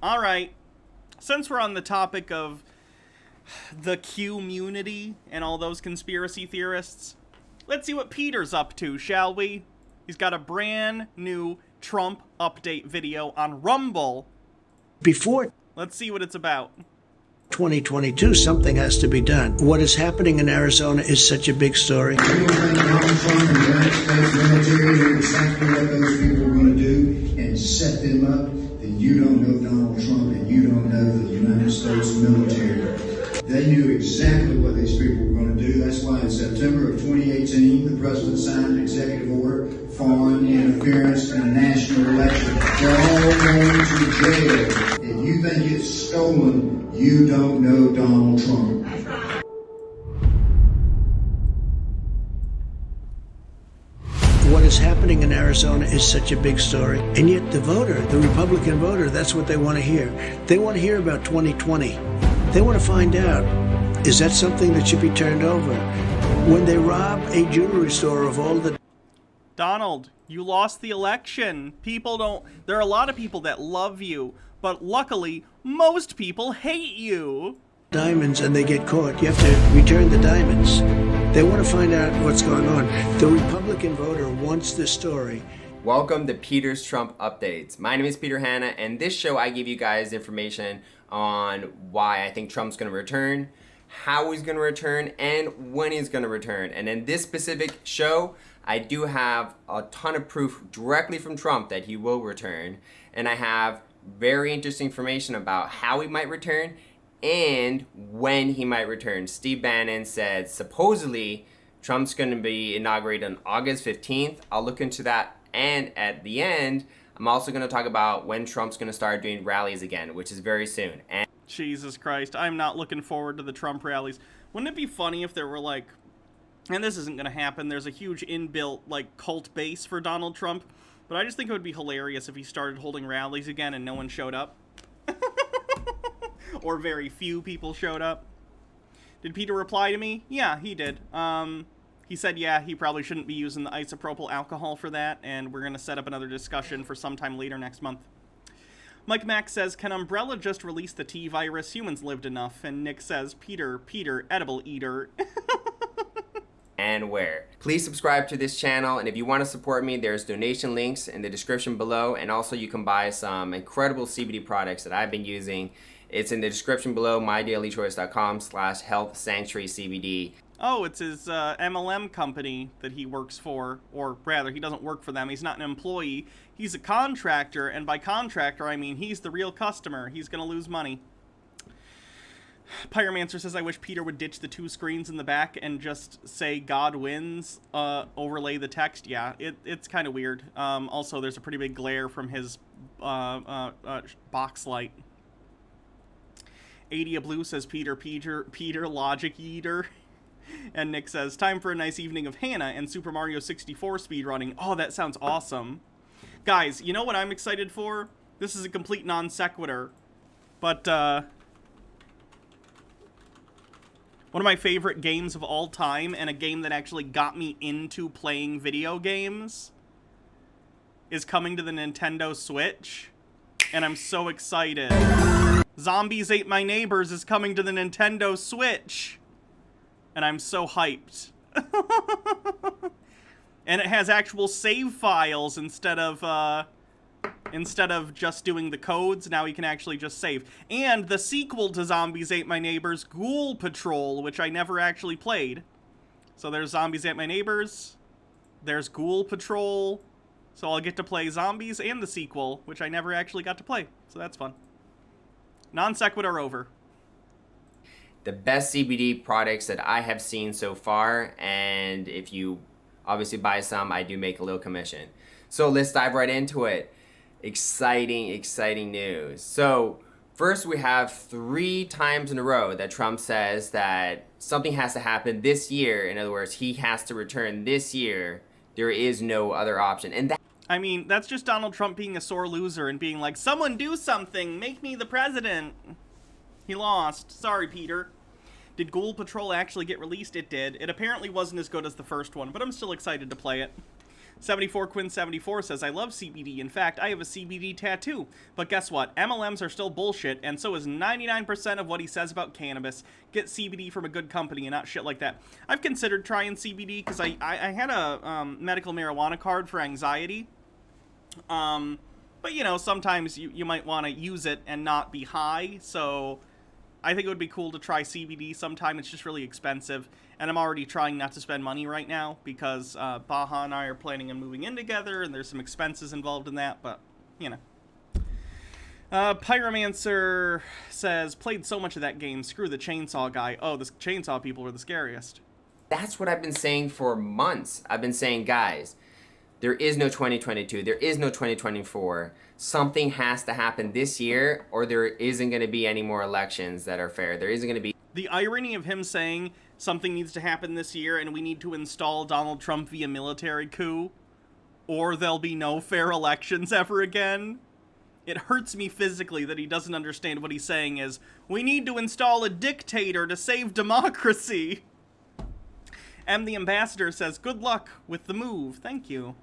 All right. Since we're on the topic of the Q-munity and all those conspiracy theorists, let's see what Peter's up to, shall we? He's got a brand new Trump update video on Rumble. Before Let's see what it's about. 2022, something has to be done. What is happening in Arizona is such a big story. Exactly what those people are going to do and set them up, then you don't know Donald Trump and you don't know the United States military. They knew exactly what these people were going to do. That's why in September of 2018, the president signed an executive order, foreign interference in a national election. They're all going to jail. If you think it's stolen, you don't know Donald Trump. What is happening in Arizona is such a big story. And yet the voter, the Republican voter, that's what they want to hear. They want to hear about 2020. They want to find out, is that something that should be turned over? When they rob a jewelry store of all the... Donald, you lost the election. There are a lot of people that love you, but luckily, most people hate you. diamonds and they get caught, you have to return the diamonds. They want to find out what's going on. The Republican voter wants this story. Welcome to Peter's Trump Updates. My name is Peter Hanna, and this show I give you guys information on why I think Trump's going to return, how he's going to return, and when he's going to return. And in this specific show, I do have a ton of proof directly from Trump that he will return, and I have very interesting information about how he might return and when he might return. Steve Bannon said supposedly Trump's going to be inaugurated on August 15th. I'll look into that. And at the end, I'm also going to talk about when Trump's going to start doing rallies again, which is very soon. And Jesus Christ, I'm not looking forward to the Trump rallies. Wouldn't it be funny if there were like, and this isn't going to happen, there's a huge inbuilt like cult base for Donald Trump, but I just think it would be hilarious if he started holding rallies again and no one showed up. Or very few people showed up. Did Peter reply to me? Yeah, he did. He said, yeah, he probably shouldn't be using the isopropyl alcohol for that, and we're going to set up another discussion for sometime later next month. Mike Mack says, can Umbrella just release the T-virus? Humans lived enough. And Nick says, Peter, edible eater. and where. Please subscribe to this channel, and if you want to support me, there's donation links in the description below, and also you can buy some incredible CBD products that I've been using. It's in the description below, mydailychoice.com/healthsanctuarycbd. Oh, it's his MLM company that he works for, or rather, he doesn't work for them. He's not an employee. He's a contractor, and by contractor, I mean he's the real customer. He's going to lose money. Pyromancer says, I wish Peter would ditch the two screens in the back and just say God wins, overlay the text. Yeah, it's kind of weird. Also, there's a pretty big glare from his box light. 80 Blue says, Peter, logic eater. And Nick says, time for a nice evening of Hannah and Super Mario 64 speedrunning. Oh, that sounds awesome. Guys, you know what I'm excited for? This is a complete non sequitur. But, one of my favorite games of all time, and a game that actually got me into playing video games, is coming to the Nintendo Switch. And I'm so excited. Zombies Ate My Neighbors is coming to the Nintendo Switch. And I'm so hyped. And it has actual save files instead of just doing the codes. Now you can actually just save. And the sequel to Zombies Ate My Neighbors, Ghoul Patrol, which I never actually played. So there's Zombies Ate My Neighbors. There's Ghoul Patrol. So I'll get to play Zombies and the sequel, which I never actually got to play. So that's fun. Non sequitur over. The best CBD products that I have seen so far, and if you obviously buy some, I do make a little commission. So let's dive right into it. Exciting news. So first, we have 3 times in a row that Trump says that something has to happen this year. In other words, he has to return this year. There is no other option. And that, I mean, that's just Donald Trump being a sore loser and being like, someone do something, make me the president. He lost. Sorry, Peter. Did Ghoul Patrol actually get released? It did. It apparently wasn't as good as the first one, but I'm still excited to play it. 74 Quinn 74 says, I love CBD. In fact, I have a CBD tattoo. But guess what? MLMs are still bullshit, and so is 99% of what he says about cannabis. Get CBD from a good company and not shit like that. I've considered trying CBD because I had a medical marijuana card for anxiety. But, you know, sometimes you might want to use it and not be high, so I think it would be cool to try CBD sometime. It's just really expensive, and I'm already trying not to spend money right now because Baja and I are planning on moving in together, and there's some expenses involved in that, but, you know. Pyromancer says, played so much of that game, screw the chainsaw guy. Oh, the chainsaw people were the scariest. That's what I've been saying for months. I've been saying, guys, there is no 2022. There is no 2024. Something has to happen this year, or there isn't going to be any more elections that are fair. There isn't going to be. The irony of him saying something needs to happen this year and we need to install Donald Trump via military coup, or there'll be no fair elections ever again. It hurts me physically that he doesn't understand what he's saying is, we need to install a dictator to save democracy. And the ambassador says, good luck with the move. Thank you.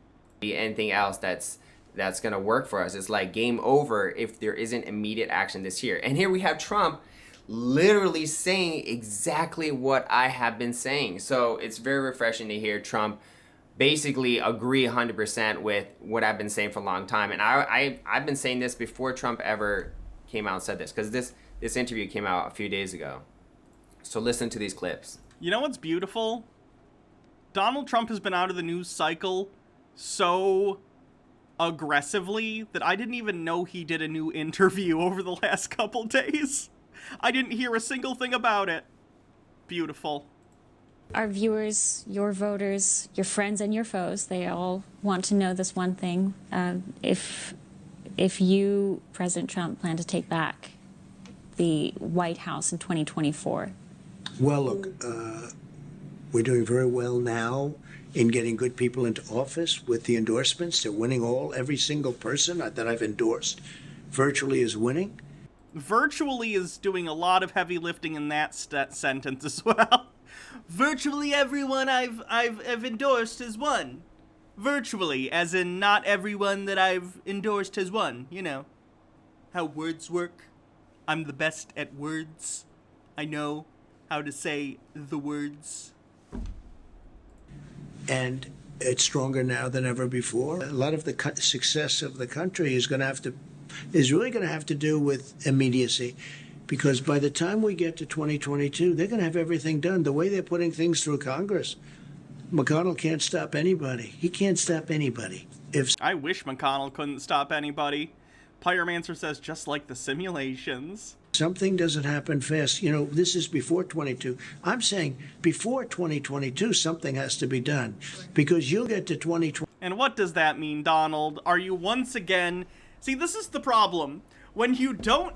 Anything else that's going to work for us. It's like game over if there isn't immediate action this year. And here we have Trump literally saying exactly what I have been saying. So it's very refreshing to hear Trump basically agree 100% with what I've been saying for a long time. And I've been saying this before Trump ever came out and said this, because this interview came out a few days ago. So listen to these clips. You know what's beautiful? Donald Trump has been out of the news cycle so aggressively that I didn't even know he did a new interview over the last couple days. I didn't hear a single thing about it. Beautiful. Our viewers, your voters, your friends and your foes, they all want to know this one thing. If you, President Trump, plan to take back the White House in 2024. Well, look, we're doing very well now in getting good people into office with the endorsements. They're winning every single person that I've endorsed virtually is winning. Virtually is doing a lot of heavy lifting in that sentence as well. Virtually everyone I've endorsed has won. Virtually, as in not everyone that I've endorsed has won. You know how words work. I'm the best at words. I know how to say the words. And it's stronger now than ever before. A lot of the success of the country is really going to have to do with immediacy, because by the time we get to 2022, they're going to have everything done. The way they're putting things through Congress, McConnell can't stop anybody. He can't stop anybody. I wish McConnell couldn't stop anybody. Pyromancer says, just like the simulations. Something doesn't happen fast. You know, this is before 22. I'm saying before 2022, something has to be done, because you'll get to 2020. And what does that mean, Donald? Are you once again... See, this is the problem. When you don't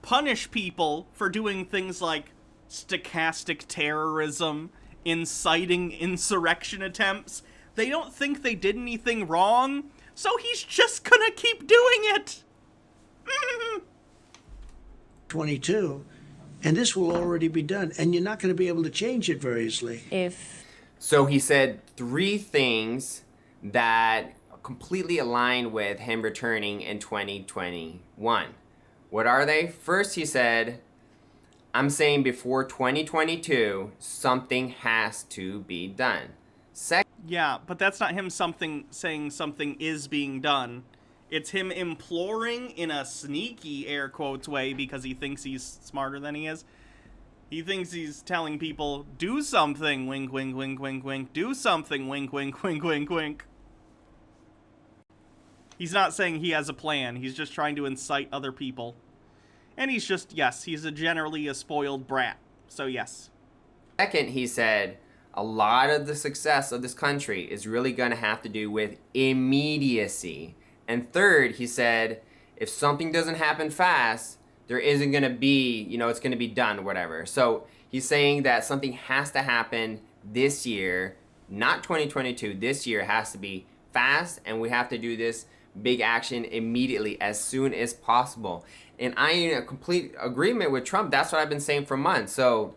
punish people for doing things like stochastic terrorism, inciting insurrection attempts, they don't think they did anything wrong, so he's just gonna keep doing it. 22, and this will already be done, and you're not going to be able to change it very easily. So he said 3 things that completely align with him returning in 2021. What are they? First, he said, I'm saying before 2022, something has to be done. Second, yeah, but that's not him saying something is being done. It's him imploring in a sneaky air quotes way because he thinks he's smarter than he is. He thinks he's telling people, do something, wink, wink, wink, wink, wink. Do something, wink, wink, wink, wink, wink. He's not saying he has a plan. He's just trying to incite other people. And he's just, yes, he's generally a spoiled brat. So yes. Second, he said, a lot of the success of this country is really going to have to do with immediacy. And third, he said, if something doesn't happen fast, there isn't going to be, it's going to be done, whatever. So he's saying that something has to happen this year, not 2022. This year has to be fast, and we have to do this big action immediately, as soon as possible. And I am in complete agreement with Trump. That's what I've been saying for months. So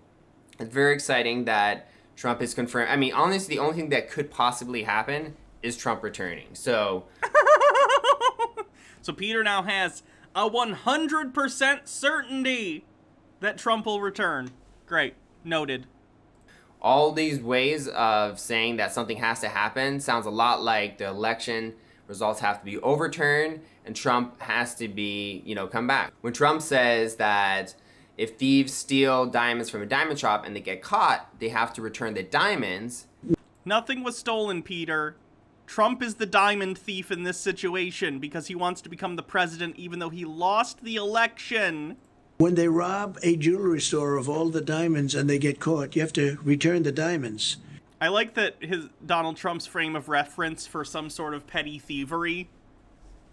it's very exciting that Trump is confirmed. I mean, honestly, the only thing that could possibly happen is Trump returning. So So Peter now has a 100% certainty that Trump will return. Great. Noted. all these ways of saying that something has to happen sounds a lot like the election results have to be overturned and Trump has to be, come back. When Trump says that if thieves steal diamonds from a diamond shop and they get caught, they have to return the diamonds. Nothing was stolen, Peter. Trump is the diamond thief in this situation because he wants to become the president even though he lost the election. When they rob a jewelry store of all the diamonds and they get caught, you have to return the diamonds. I like that Donald Trump's frame of reference for some sort of petty thievery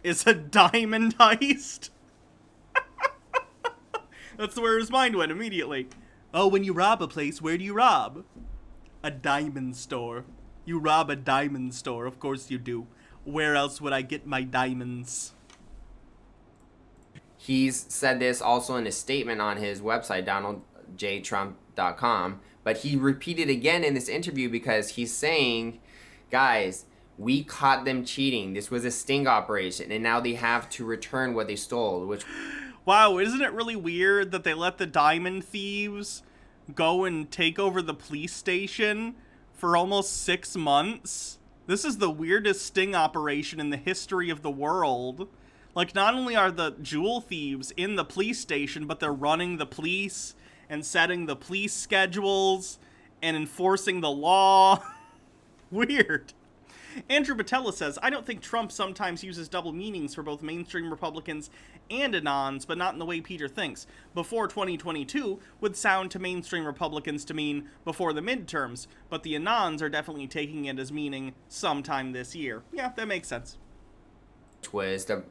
is a diamond heist. That's where his mind went immediately. Oh, when you rob a place, where do you rob? A diamond store. You rob a diamond store, of course you do. Where else would I get my diamonds? He's said this also in a statement on his website, donaldjtrump.com, but he repeated again in this interview because he's saying, guys, we caught them cheating. This was a sting operation, and now they have to return what they stole, which... Wow, isn't it really weird that they let the diamond thieves go and take over the police station for almost 6 months? This is the weirdest sting operation in the history of the world. Like, not only are the jewel thieves in the police station, but they're running the police and setting the police schedules and enforcing the law. Weird. Andrew Batella says, I don't think Trump sometimes uses double meanings for both mainstream Republicans and Anons, but not in the way Peter thinks. Before 2022 would sound to mainstream Republicans to mean before the midterms, but the Anons are definitely taking it as meaning sometime this year. Yeah, that makes sense. Was the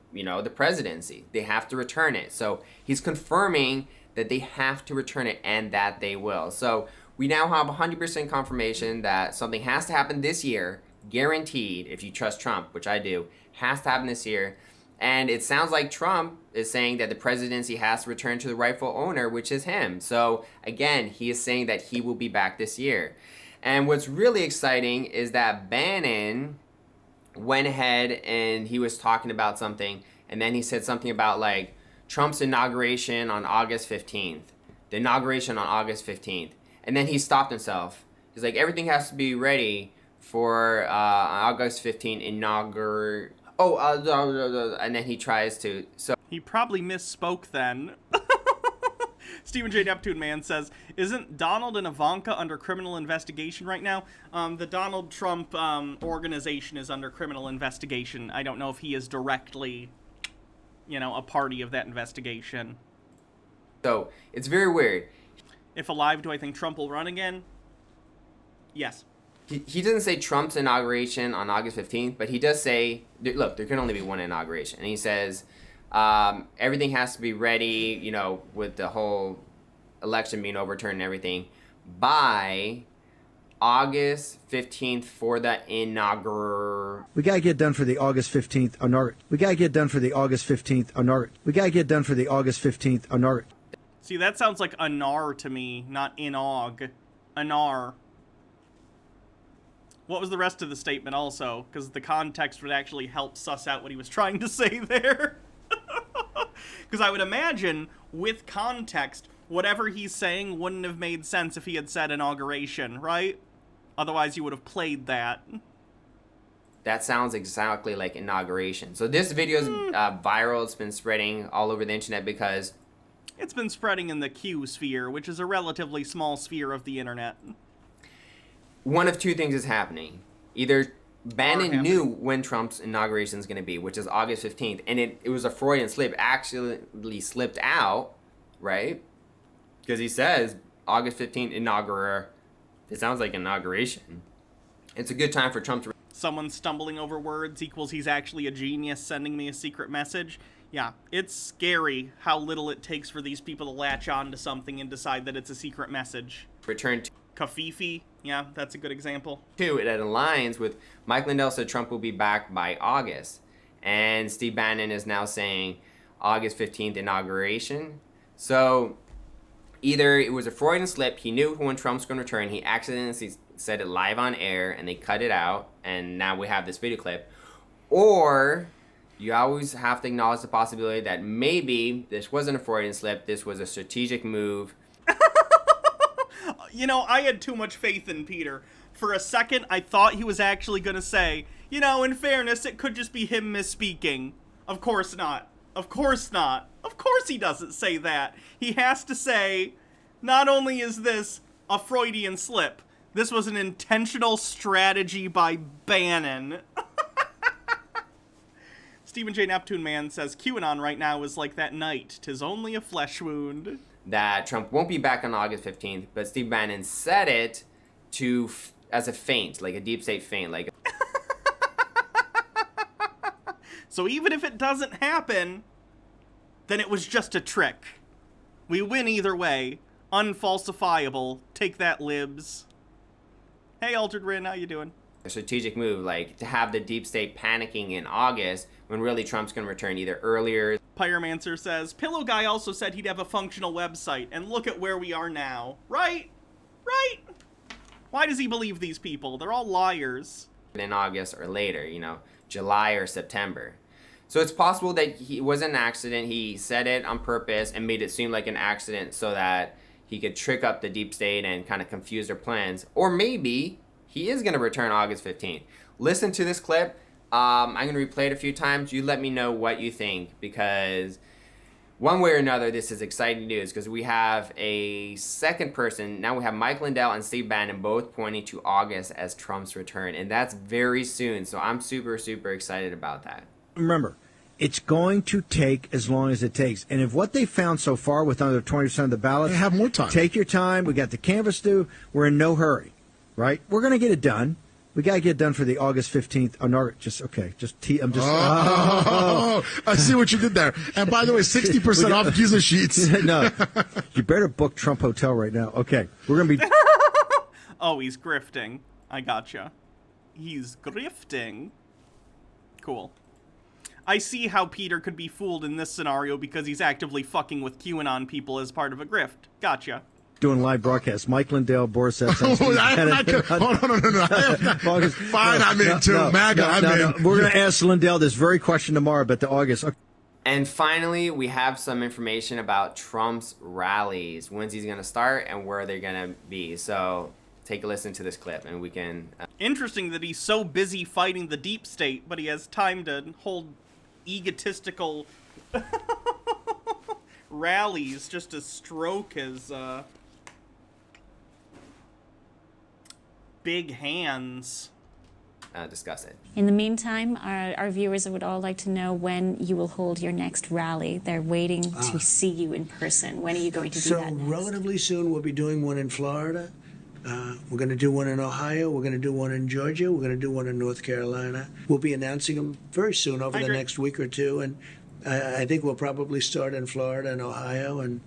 presidency. They have to return it. So he's confirming that they have to return it and that they will. So we now have 100% confirmation that something has to happen this year, guaranteed, if you trust Trump, which I do, has to happen this year. And it sounds like Trump is saying that the presidency has to return to the rightful owner, which is him. So again, he is saying that he will be back this year. And what's really exciting is that Bannon went ahead and he was talking about something, and then he said something about like Trump's inauguration on August 15th. The inauguration on August 15th. And then he stopped himself. He's like, everything has to be ready for August 15th inauguration. And then he tries to. So he probably misspoke then. Stephen J. Neptune Man says, isn't Donald and Ivanka under criminal investigation right now? The Donald Trump organization is under criminal investigation. I don't know if he is directly, a party of that investigation. So it's very weird. If alive, do I think Trump will run again? Yes. He doesn't say Trump's inauguration on August 15th, but he does say, look, there can only be one inauguration. And he says, everything has to be ready, with the whole election being overturned and everything, by August 15th for the inauguration. We gotta get done for the August 15th inauguration. We gotta get done for the August 15th inauguration. We gotta get done for the August 15th inauguration. See, that sounds like anar to me, not inaug. Anar. What was the rest of the statement also? Because the context would actually help suss out what he was trying to say there. Because I would imagine, with context, whatever he's saying wouldn't have made sense if he had said inauguration, right? Otherwise, you would have played that. That sounds exactly like inauguration. So this video is viral. It's been spreading all over the internet because... It's been spreading in the Q sphere, which is a relatively small sphere of the internet. One of two things is happening. Either Bannon knew when Trump's inauguration is going to be, which is August 15th, and it was a Freudian slip, actually slipped out, right? Because he says August 15th inauguration. It sounds like inauguration. It's a good time for Trump to... Someone stumbling over words equals he's actually a genius sending me a secret message. Yeah, it's scary how little it takes for these people to latch on to something and decide that it's a secret message. Return to... Kafifi, yeah, that's a good example. Two, it aligns with Mike Lindell said Trump will be back by August. And Steve Bannon is now saying August 15th inauguration. So either it was a Freudian slip, he knew when Trump's going to return, he accidentally said it live on air and they cut it out, and now we have this video clip. Or you always have to acknowledge the possibility that maybe this wasn't a Freudian slip, this was a strategic move. You know, I had too much faith in Peter. For a second, I thought he was actually going to say, you know, in fairness, it could just be him misspeaking. Of course not. Of course not. Of course he doesn't say that. He has to say, not only is this a Freudian slip, this was an intentional strategy by Bannon. Stephen J. Neptune Man says, QAnon right now is like that night. 'Tis only a flesh wound. That Trump won't be back on August 15th, but Steve Bannon said it as a feint, like a deep state feint. Like. So even if it doesn't happen, then it was just a trick. We win either way. Unfalsifiable. Take that, libs. Hey, Altered Rin, how you doing? A strategic move, like to have the deep state panicking in August when really Trump's going to return either earlier. Pyromancer says, Pillow Guy also said he'd have a functional website, and look at where we are now. Right? Right? Why does he believe these people? They're all liars. In August or later, you know, July or September. So it's possible that it was an accident. He said it on purpose and made it seem like an accident so that he could trick up the deep state and kind of confuse their plans. Or maybe he is going to return August 15th. Listen to this clip. I'm going to replay it a few times. You let me know what you think, because one way or another, this is exciting news because we have a second person. Now we have Mike Lindell and Steve Bannon both pointing to August as Trump's return, and that's very soon. So I'm super, super excited about that. Remember, it's going to take as long as it takes. And if what they found so far with under 20% of the ballots, they have more time. Take your time. We got the canvas due. We're in no hurry, right? We're going to get it done. We got to get it done for the August 15th. I'm just. I see what you did there. And by the way, 60% off Giza sheets. No, you better book Trump Hotel right now. Okay, we're going to be. Oh, he's grifting. I gotcha. He's grifting. Cool. I see how Peter could be fooled in this scenario because he's actively fucking with QAnon people as part of a grift. Gotcha. Doing live broadcast. Mike Lindell, Boris F. No. Fine, I'm in too. MAGA, I'm in. We're going to ask Lindell this very question tomorrow about the August. Okay. And finally, we have some information about Trump's rallies, when's he's going to start and where they're going to be. So take a listen to this clip and we can... Interesting that he's so busy fighting the deep state, but he has time to hold egotistical rallies just to stroke his big hands. Discuss it. In the meantime, our viewers would all like to know when you will hold your next rally. They're waiting to see you in person. When are you going to do that next? Relatively soon, we'll be doing one in Florida. We're going to do one in Ohio. We're going to do one in Georgia. We're going to do one in North Carolina. We'll be announcing them very soon over the next week or two. And I think we'll probably start in Florida and Ohio. And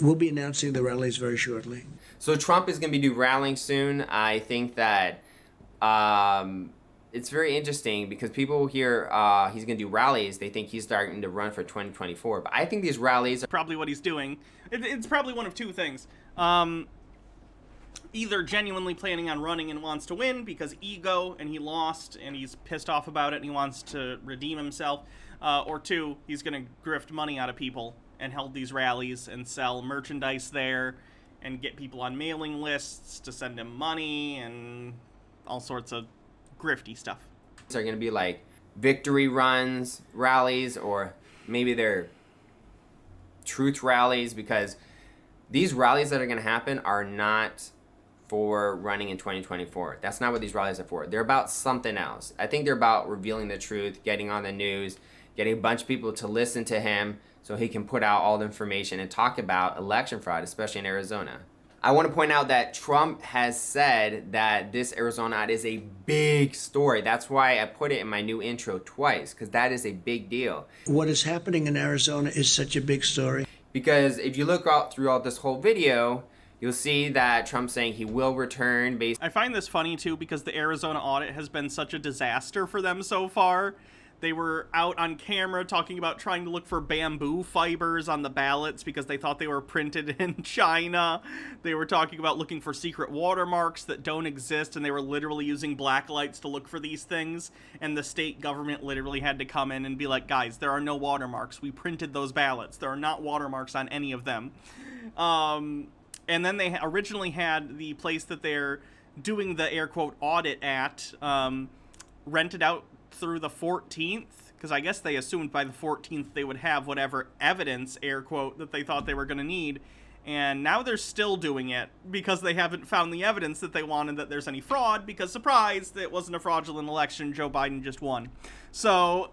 we'll be announcing the rallies very shortly. So Trump is going to be rallying soon. I think that it's very interesting because people hear he's going to do rallies. They think he's starting to run for 2024. But I think these rallies are probably what he's doing. It's probably one of two things. Either genuinely planning on running and wants to win because ego and he lost and he's pissed off about it and he wants to redeem himself. Or two, he's going to grift money out of people and hold these rallies and sell merchandise there and get people on mailing lists to send him money and all sorts of grifty stuff. are going to be like victory runs, rallies, or maybe they're truth rallies, because these rallies that are going to happen are not for running in 2024. That's not what these rallies are for. They're about something else. I think they're about revealing the truth, getting on the news, getting a bunch of people to listen to him so he can put out all the information and talk about election fraud, especially in Arizona. I want to point out that Trump has said that this Arizona ad is a big story. That's why I put it in my new intro twice, because that is a big deal. What is happening in Arizona is such a big story. Because if you look out throughout this whole video, you'll see that Trump's saying he will return based... I find this funny, too, because the Arizona audit has been such a disaster for them so far They were out on camera talking about trying to look for bamboo fibers on the ballots because they thought they were printed in China. They were talking about looking for secret watermarks that don't exist, and they were literally using black lights to look for these things. And the state government literally had to come in and be like, guys, there are no watermarks. We printed those ballots. There are not watermarks on any of them. And then they originally had the place that they're doing the air quote audit at rented out through the 14th, because I guess they assumed by the 14th they would have whatever evidence, air quote, that they thought they were going to need. And now they're still doing it because they haven't found the evidence that they wanted that there's any fraud, because, surprise, it wasn't a fraudulent election. Joe Biden just won. So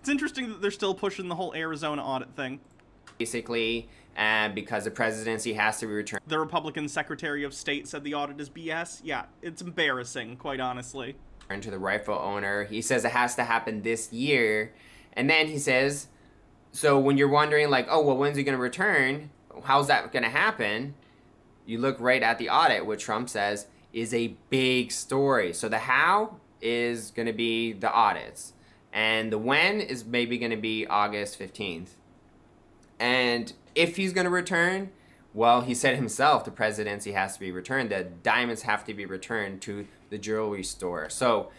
it's interesting that they're still pushing the whole Arizona audit thing. Basically, because the presidency has to be returned. The Republican Secretary of State said the audit is BS. Yeah, it's embarrassing, quite honestly. To the rightful owner. He says it has to happen this year. And then he says, so when you're wondering like, oh, well, when's he going to return? How's that going to happen? You look right at the audit, which Trump says is a big story. So the how is going to be the audits. And the when is maybe going to be August 15th. And if he's going to return, well, he said himself the presidency has to be returned. The diamonds have to be returned to the jewelry store. So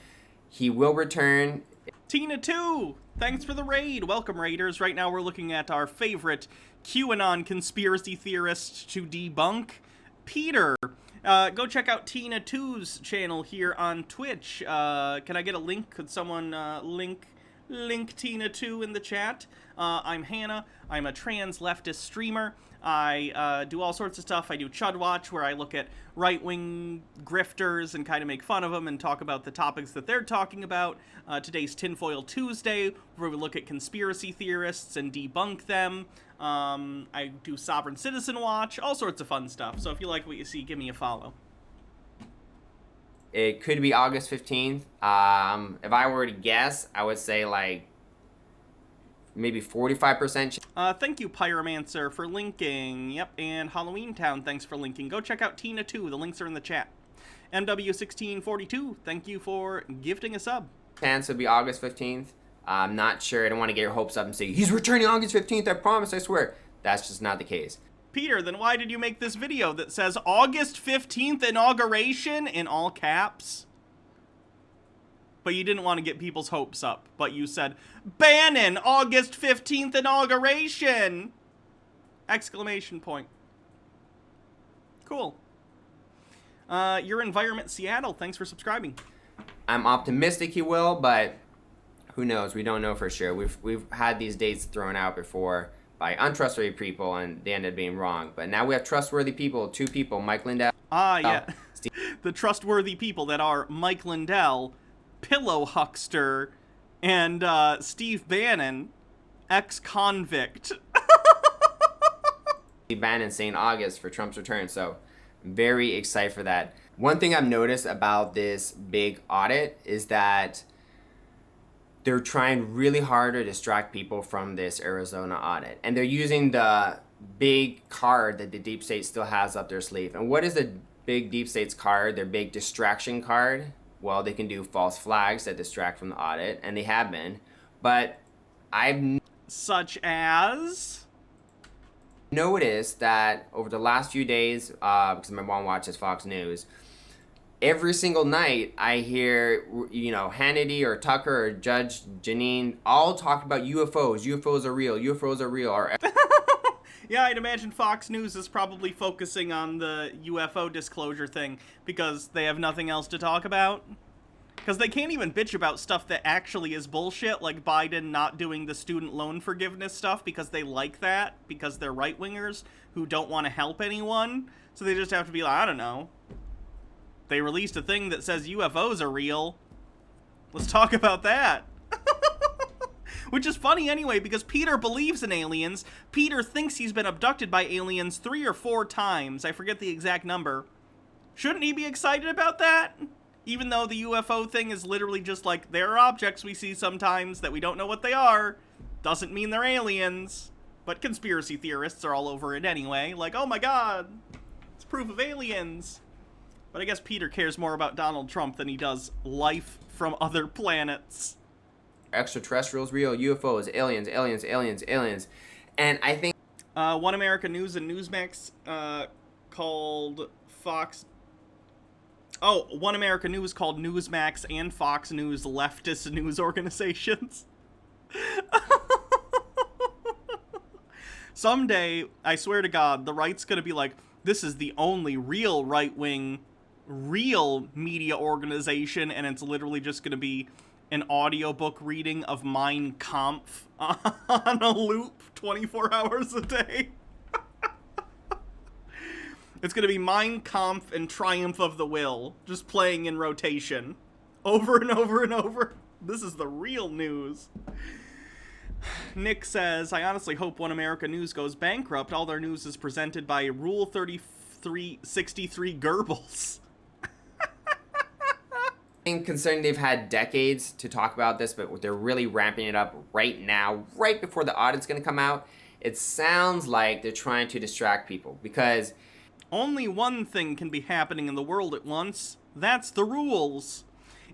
he will return. Tina 2, thanks for the raid. Welcome, raiders. Right now we're looking at our favorite QAnon conspiracy theorist to debunk, Peter. Go check out Tina 2's channel here on Twitch. Can I get a link? Could someone link Tina 2 in the chat? I'm Hannah. I'm a trans leftist streamer. I do all sorts of stuff. I do Chud Watch, where I look at right-wing grifters and kind of make fun of them and talk about the topics that they're talking about. Today's Tinfoil Tuesday, where we look at conspiracy theorists and debunk them. I do Sovereign Citizen Watch, all sorts of fun stuff. So if you like what you see, give me a follow. It could be August 15th. If I were to guess, I would say like maybe 45%. Thank you, Pyromancer, for linking. Yep, and Halloween Town, thanks for linking. Go check out Tina 2. The links are in the chat. MW1642, thank you for gifting a sub. Chance would be August 15th. I'm not sure. I don't want to get your hopes up and say, he's returning August 15th, I promise, I swear. That's just not the case. Peter, then why did you make this video that says August 15th inauguration in all caps? But you didn't want to get people's hopes up. But you said, Bannon, August 15th inauguration! Exclamation point. Cool. Your Environment Seattle, thanks for subscribing. I'm optimistic he will, but who knows? We don't know for sure. We've had these dates thrown out before by untrustworthy people, and they ended up being wrong. But now we have trustworthy people, two people, Mike Lindell. Yeah. The trustworthy people that are Mike Lindell, Pillow Huckster, and Steve Bannon, ex-convict. Bannon saying August for Trump's return, so very excited for that. One thing I've noticed about this big audit is that they're trying really hard to distract people from this Arizona audit. And they're using the big card that the deep state still has up their sleeve. And what is the big deep state's card, their big distraction card? Well, they can do false flags that distract from the audit, and they have been. But I've such as noticed that over the last few days, because my mom watches Fox News, every single night I hear, Hannity or Tucker or Judge Janine all talk about UFOs. UFOs are real. UFOs are real. Or yeah, I'd imagine Fox News is probably focusing on the UFO disclosure thing because they have nothing else to talk about. Because they can't even bitch about stuff that actually is bullshit, like Biden not doing the student loan forgiveness stuff because they like that, because they're right-wingers who don't want to help anyone. So they just have to be like, I don't know. They released a thing that says UFOs are real. Let's talk about that. Which is funny anyway, because Peter believes in aliens. Peter thinks he's been abducted by aliens 3 or 4 times. I forget the exact number. Shouldn't he be excited about that? Even though the UFO thing is literally just like, there are objects we see sometimes that we don't know what they are. Doesn't mean they're aliens. But conspiracy theorists are all over it anyway. Like, oh my god, it's proof of aliens. But I guess Peter cares more about Donald Trump than he does life from other planets. extraterrestrials real, UFOs, aliens, aliens, aliens, aliens. And I think One America News and Newsmax called Fox... Oh, One America News called Newsmax and Fox News leftist news organizations. Someday, I swear to God, the right's gonna be like, this is the only real right-wing, real media organization, and it's literally just gonna be an audiobook reading of Mein Kampf on a loop 24 hours a day. It's gonna be Mein Kampf and Triumph of the Will, just playing in rotation. Over and over and over. This is the real news. Nick says, I honestly hope One America News goes bankrupt. All their news is presented by Rule 3363 Goebbels. considering they've had decades to talk about this, but they're really ramping it up right now, right before the audit's going to come out, it sounds like they're trying to distract people because only one thing can be happening in the world at once. That's the rules.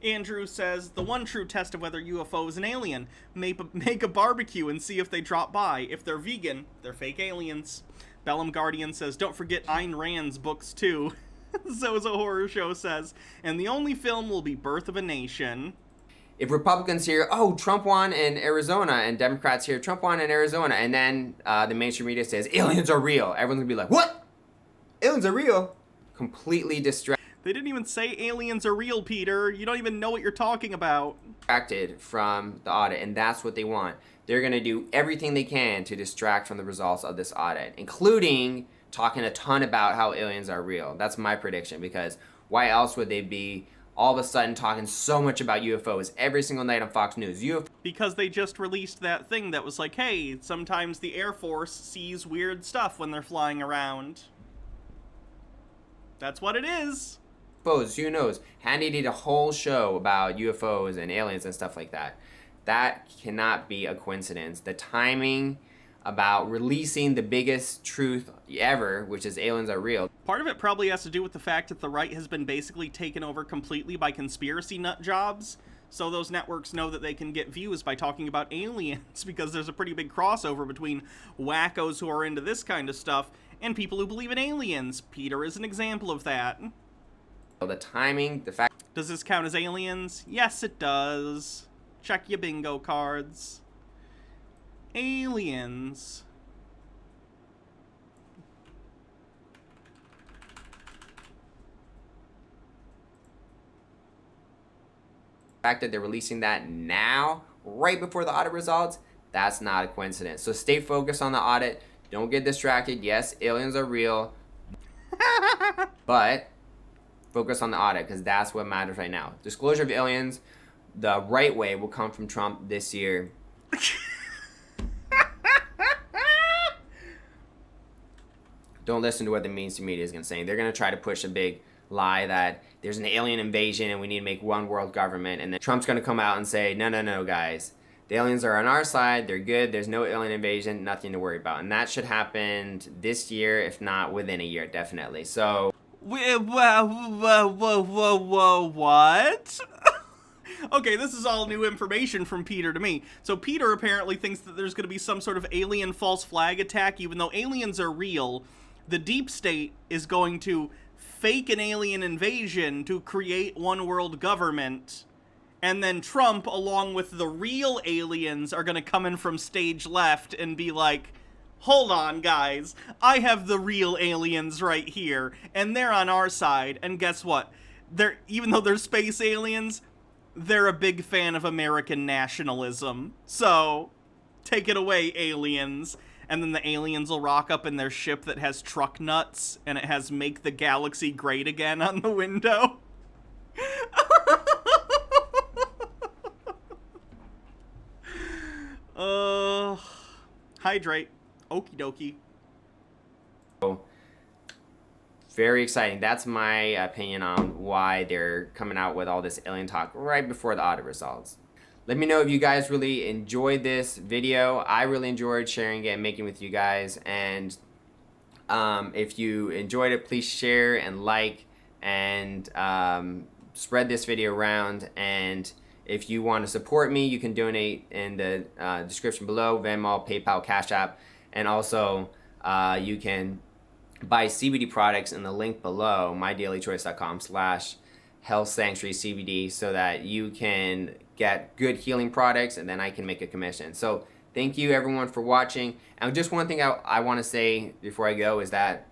Andrew says, the one true test of whether UFO is an alien. Make a barbecue and see if they drop by. If they're vegan, they're fake aliens. Bellum Guardian says, don't forget Ayn Rand's books too. Zozo Horror Show says, and the only film will be Birth of a Nation. if Republicans hear, oh, Trump won in Arizona, and Democrats hear, Trump won in Arizona, and then the mainstream media says, aliens are real, everyone's going to be like, what? Aliens are real? Completely distracted. They didn't even say aliens are real, Peter. You don't even know what you're talking about. Distracted from the audit, and that's what they want. They're going to do everything they can to distract from the results of this audit, including talking a ton about how aliens are real. That's my prediction, because why else would they be all of a sudden talking so much about UFOs every single night on Fox News? Because they just released that thing that was like, hey, sometimes the Air Force sees weird stuff when they're flying around. That's what it is. UFOs, who knows? Handy did a whole show about UFOs and aliens and stuff like that. That cannot be a coincidence. The timing about releasing the biggest truth ever, which is aliens are real. Part of it probably has to do with the fact that the right has been basically taken over completely by conspiracy nut jobs. So those networks know that they can get views by talking about aliens, because there's a pretty big crossover between wackos who are into this kind of stuff and people who believe in aliens. Peter is an example of that. The timing, the fact... Does this count as aliens? Yes, it does. Check your bingo cards. Aliens. The fact that they're releasing that now, right before the audit results, that's not a coincidence. So stay focused on the audit. Don't get distracted. Yes, aliens are real. But focus on the audit, because that's what matters right now. Disclosure of aliens, the right way, will come from Trump this year. Don't listen to what the mainstream media is going to say. They're going to try to push a big lie that there's an alien invasion and we need to make one world government. And then Trump's going to come out and say, no, no, no, guys. The aliens are on our side. They're good. There's no alien invasion. Nothing to worry about. And that should happen this year, if not within a year, definitely. So... What? Okay, this is all new information from Peter to me. So Peter apparently thinks that there's going to be some sort of alien false flag attack, even though aliens are real. The deep state is going to fake an alien invasion to create one world government. And then Trump, along with the real aliens, are going to come in from stage left and be like, hold on, guys. I have the real aliens right here, and they're on our side. And guess what? Even though they're space aliens, they're a big fan of American nationalism. So, take it away, aliens. And then the aliens will rock up in their ship that has truck nuts, and it has "Make the Galaxy Great Again" on the window. Hydrate. Okie dokie. Very exciting. That's my opinion on why they're coming out with all this alien talk right before the audit results. Let me know if you guys really enjoyed this video. I really enjoyed sharing it and making it with you guys. And if you enjoyed it, please share and like and spread this video around. And If you want to support me, you can donate in the description below, Venmo, PayPal, Cash App, and also you can buy CBD products in the link below, mydailychoice.com/health sanctuary CBD, so that you can get good healing products and then I can make a commission. So thank you everyone for watching. And just one thing I want to say before I go is that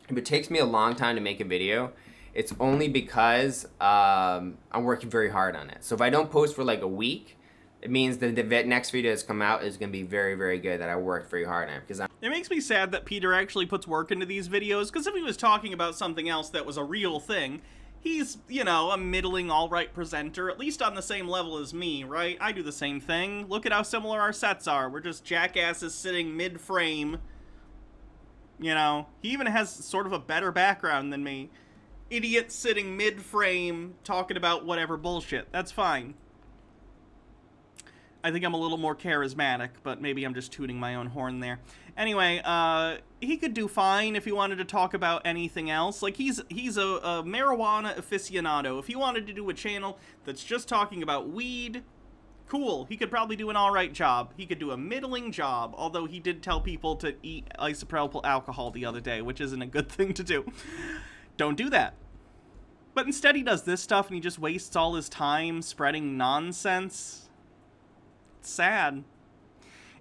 if it takes me a long time to make a video, it's only because I'm working very hard on it. So if I don't post for like a week, it means that the next video that's come out is going to be very, very good, that I worked very hard on it. Because it makes me sad that Peter actually puts work into these videos, because if he was talking about something else that was a real thing, he's, you know, a middling alright presenter, at least on the same level as me, right? I do the same thing. Look at how similar our sets are. We're just jackasses sitting mid-frame. You know, he even has sort of a better background than me. Idiot sitting mid-frame talking about whatever bullshit. That's fine. I think I'm a little more charismatic, but maybe I'm just tooting my own horn there. Anyway, he could do fine if he wanted to talk about anything else. Like, he's a marijuana aficionado. If he wanted to do a channel that's just talking about weed, cool. He could probably do an alright job. He could do a middling job, although he did tell people to eat isopropyl alcohol the other day, which isn't a good thing to do. Don't do that. But instead he does this stuff and he just wastes all his time spreading nonsense. It's sad.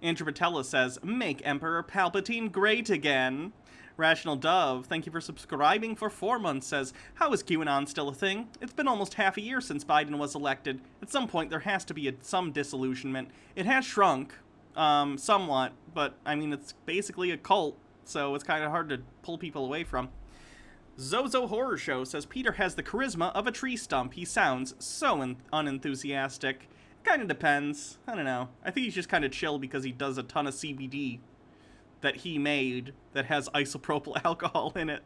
Andrew Patella says, make Emperor Palpatine great again. Rational Dove, thank you for subscribing for 4 months, says, how is QAnon still a thing? It's been almost half a year since Biden was elected. At some point there has to be some disillusionment. It has shrunk, somewhat, but I mean it's basically a cult, so it's kind of hard to pull people away from. Zozo Horror Show says, Peter has the charisma of a tree stump. He sounds so unenthusiastic. Kind of depends. I don't know. I think he's just kind of chill because he does a ton of CBD that he made that has isopropyl alcohol in it.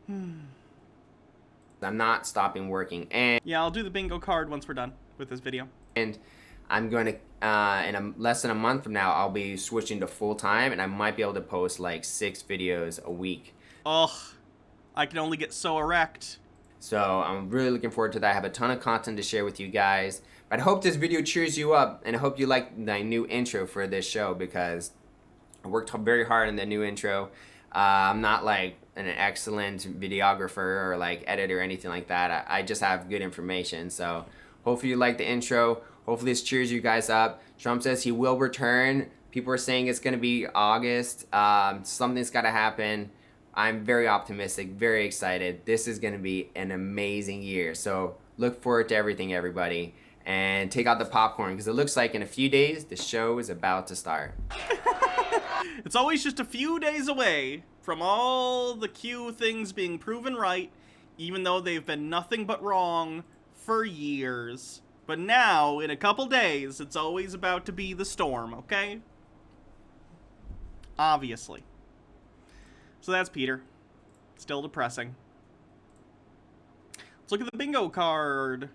I'm not stopping working. And yeah, I'll do the bingo card once we're done with this video. And I'm going to, in less than a month from now, I'll be switching to full-time, and I might be able to post like 6 videos a week. Ugh, I can only get so erect. So I'm really looking forward to that. I have a ton of content to share with you guys. But I hope this video cheers you up, and I hope you like my new intro for this show, because I worked very hard on the new intro. I'm not like an excellent videographer or like editor or anything like that. I just have good information. So hopefully you like the intro. Hopefully this cheers you guys up. Trump says he will return. People are saying it's going to be August. Something's got to happen. I'm very optimistic, very excited. This is going to be an amazing year. So look forward to everything, everybody. And take out the popcorn, because it looks like in a few days, the show is about to start. It's always just a few days away from all the Q things being proven right, even though they've been nothing but wrong for years. But now, in a couple days, it's always about to be the storm, okay? Obviously. So that's Peter. Still depressing. Let's look at the bingo card.